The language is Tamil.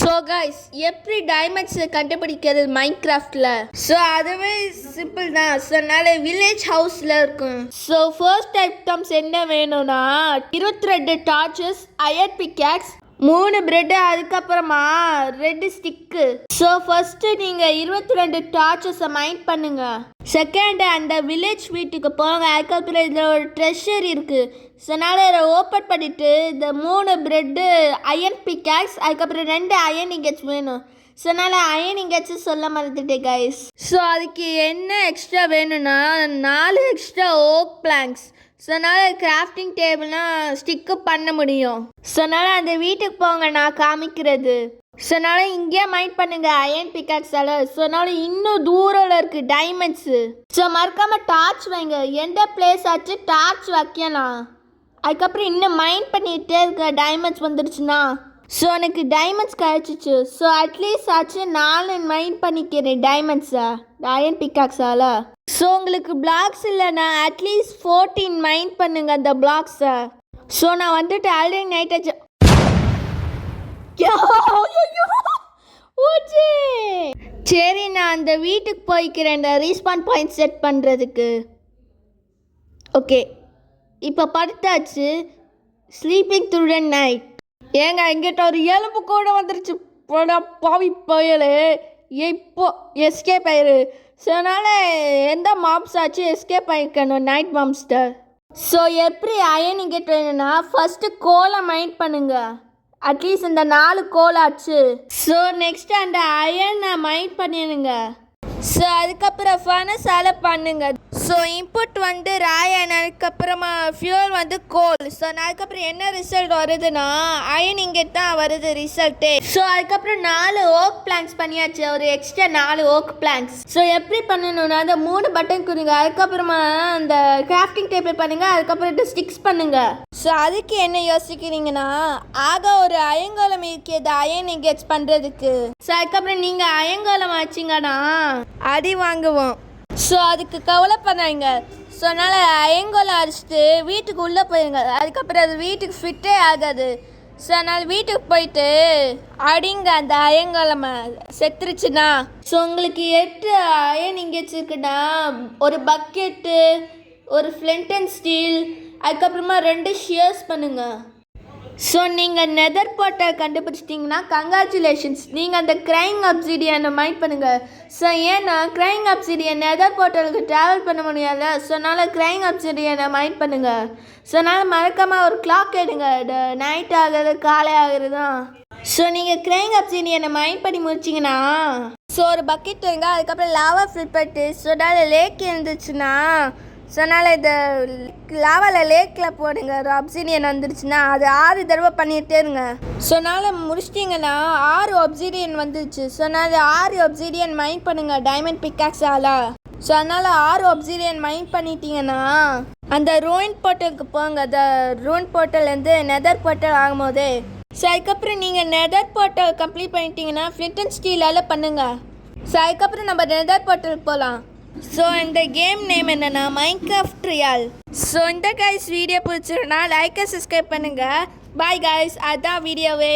ஸோ கைஸ் எப்படி டைமண்ட்ஸை கண்டுபிடிக்கிறது மைன்கிராஃப்டில்? ஸோ அதுவே சிம்பிள் தான். ஸோ அதனால வில்லேஜ் ஹவுஸில் இருக்கும். ஸோ ஃபர்ஸ்ட் ஐட்டம்ஸ் என்ன வேணும்னா 22 டார்ச்சஸ், அயர்ன் பிக்காக்ஸ், 3 பிரெட்டு, அதுக்கப்புறமா 2 ஸ்டிக்கு. ஸோ ஃபர்ஸ்ட்டு நீங்கள் 22 டார்ச்சஸை மைண்ட் பண்ணுங்க. செகண்ட் அந்த வில்லேஜ் வீட்டுக்கு போங்க. அதுக்கப்புறம் இதில் ஒரு ட்ரெஷர் இருக்குது. ஸோ அதனால் இதை ஓப்பன் பண்ணிவிட்டு இந்த 3 பிரெட்டு, அயர்ன் பிக்காக்ஸ், அதுக்கப்புறம் 2 அயர்ன் இங்கேட்ஸ் வேணும். ஸோ அதனால் அயர்ன் இங்கேட்ஸ் சொல்ல மறந்துட்டேன் கைஸ். ஸோ அதுக்கு என்ன எக்ஸ்ட்ரா வேணும்னா 4 எக்ஸ்ட்ரா ஓக் பிளாங்க்ஸ். ஸோ அதனால் கிராஃப்டிங் டேபிள்னால் ஸ்டிக்கு பண்ண முடியும். ஸோ அதனால் அந்த வீட்டுக்கு போங்க, நான் காமிக்கிறது. ஸோ அதனால் இங்கேயே மைண்ட் பண்ணுங்கள் அயர்ன் பிக்காக்ஸால். ஸோ அதனால் இன்னும் தூரம் இருக்குது டைமண்ட்ஸு. ஸோ மறக்காமல் டார்ச் வைங்க. எந்த பிளேஸ் ஆச்சு டார்ச் வைக்கலாம். அதுக்கப்புறம் இன்னும் மைண்ட் பண்ணிகிட்டே இருக்க டைமண்ட்ஸ் வந்துடுச்சுன்னா. ஸோ எனக்கு டைமண்ட்ஸ் கிடச்சிச்சு. ஸோ அட்லீஸ்ட் ஆச்சு 4 மைண்ட் பண்ணிக்கிறேன் டைமண்ட்ஸை அயர்ன் பிக்காக்ஸால். ஸோ உங்களுக்கு பிளாக்ஸ் இல்லைண்ணா அட்லீஸ்ட் 14 மைண்ட் பண்ணுங்க அந்த பிளாக்ஸை. ஸோ நான் வந்துட்டு ஆல்ரெடி நைட் ஆச்சு. சரி நான் அந்த வீட்டுக்கு போய்க்கிறேன் இந்த ரீஸ்பான் பாயிண்ட் செட் பண்ணுறதுக்கு. ஓகே இப்போ படுத்தாச்சு. Sleeping through the night. ஏங்க எங்கிட்ட ஒரு எலும்பு கூட வந்துருச்சு. பாவி பயலு இப்போ எஸ்கேப் ஆயிரு. ஸோ அதனால் எந்த மாப்ஸ் ஆச்சு எஸ்கேப் ஆகிக்கணும் நைட் மாம்ஸ்டர். ஸோ எப்படி அயன் இங்கேட் வேணும்னா ஃபஸ்ட்டு கோலை மைண்ட் பண்ணுங்க. அட்லீஸ்ட் இந்த 4 கோல் ஆச்சு. ஸோ நெக்ஸ்ட் அந்த அயனை மைண்ட் பண்ணிடுங்க. ஸோ அதுக்கப்புறம் ஃபர்னஸால் பண்ணுங்க. ஸோ இன்புட் வந்து ராயன், அதுக்கப்புறமா ஃபியூல் வந்து கோல். ஸோ அதுக்கப்புறம் என்ன ரிசல்ட் வருதுன்னா அயன் இங்கேட் தான் வருது ரிசல்ட்டே. ஸோ அதுக்கப்புறம் 4 ஓக் பிளாங்க்ஸ் பண்ணியாச்சு, ஒரு எக்ஸ்ட்ரா 4 ஓக் பிளாங்க்ஸ். ஸோ எப்படி பண்ணணும்னா அந்த 3 பட்டன் கொடுங்க. அதுக்கப்புறமா அந்த கிராஃப்டிங் டேபிள் பண்ணுங்க. அதுக்கப்புறம் ஸ்டிக்ஸ் பண்ணுங்க. ஸோ அதுக்கு என்ன யோசிக்கிறீங்கன்னா ஆக ஒரு அயங்கோலம் இருக்குது அயன் இங்கேட்ஸ் பண்ணுறதுக்கு. ஸோ அதுக்கப்புறம் நீங்கள் அயங்கோலம் வச்சிங்கன்னா அடி வாங்குவோம். ஸோ அதுக்கு கவலை பண்ணாங்க. ஸோ அதனால் அயங்கோலம் அடிச்சுட்டு வீட்டுக்கு உள்ளே போயிருங்க. அதுக்கப்புறம் அது வீட்டுக்கு ஃபிட்டே ஆகாது. ஸோ அதனால் வீட்டுக்கு போயிட்டு அடிங்க அந்த அயங்கோலமை செத்துருச்சுன்னா. ஸோ உங்களுக்கு 8 அயன் இங்கேட்ஸ் இருக்குன்னா ஒரு பக்கெட்டு, ஒரு ஃப்ளிண்ட் அண்ட் ஸ்டீல், அதுக்கப்புறமா 2 ஷியர்ஸ் பண்ணுங்க. ஸோ நீங்கள் நெதர் போர்ட்டல் கண்டுபிடிச்சிட்டிங்கன்னா கங்க்ராச்சுலேஷன்ஸ். நீங்கள் அந்த க்ரைங் அப்சிடியனை மைண்ட் பண்ணுங்கள். ஸோ ஏன்னா க்ரைங் அப்சிடியன் நெதர் போர்ட்டலுக்கு ட்ராவல் பண்ண முடியாது. ஸோ அதனால் க்ரைங் அப்சிடியனை மைண்ட் பண்ணுங்கள். ஸோ அதனால் மறக்காமல் ஒரு கிளாக் எடுங்க. நைட் ஆகுறது காலை ஆகுறது தான். ஸோ நீங்கள் க்ரைங் அப்சிடியனை மைண்ட் பண்ணி முடிச்சிங்கன்னா ஸோ ஒரு பக்கெட் இருங்க. அதுக்கப்புறம் லாவா ஃபில் பண்ணிட்டு ஸோ அதனால் லேக் இருந்துச்சுன்னா ஸோ அதனால் இந்த லாவாவில் லேக்கில் போடுங்க. ஒரு அப்சிடியன் வந்துருச்சுன்னா அது 6 தடவை பண்ணிகிட்டே இருங்க. ஸோ அதனால் முடிச்சிட்டிங்கன்னா 6 அப்சிடியன் வந்துருச்சு. ஸோ அதனால் 6 அப்சிடியன் மைண்ட் பண்ணுங்கள் டைமண்ட் பிக்காக்ஸால். ஸோ அதனால் 6 அப்சிடியன் மைண்ட் பண்ணிட்டீங்கன்னா அந்த ரூயின் போர்ட்டலுக்கு போங்க. அந்த ரூயின் போர்ட்டல்லேருந்து நெதர் போர்ட்டல் ஆகும்போது. ஸோ அதுக்கப்புறம் நீங்கள் நெதர் போர்ட்டல் கம்ப்ளீட் பண்ணிட்டீங்கன்னா ஃப்ளிண்ட் அண்ட் ஸ்டீலால் பண்ணுங்கள். ஸோ அதுக்கப்புறம் நம்ம நெதர் போர்ட்டலுக்கு போகலாம். ஸோ இந்த கேம் நேம் என்னென்னா மைன்கிராஃப்ட் ரியல். ஸோ இந்த கைஸ் வீடியோ பிடிச்சிருந்தா லைக் சப்ஸ்கிரைப் பண்ணுங்கள். பாய் கைஸ், அதான் வீடியோவே.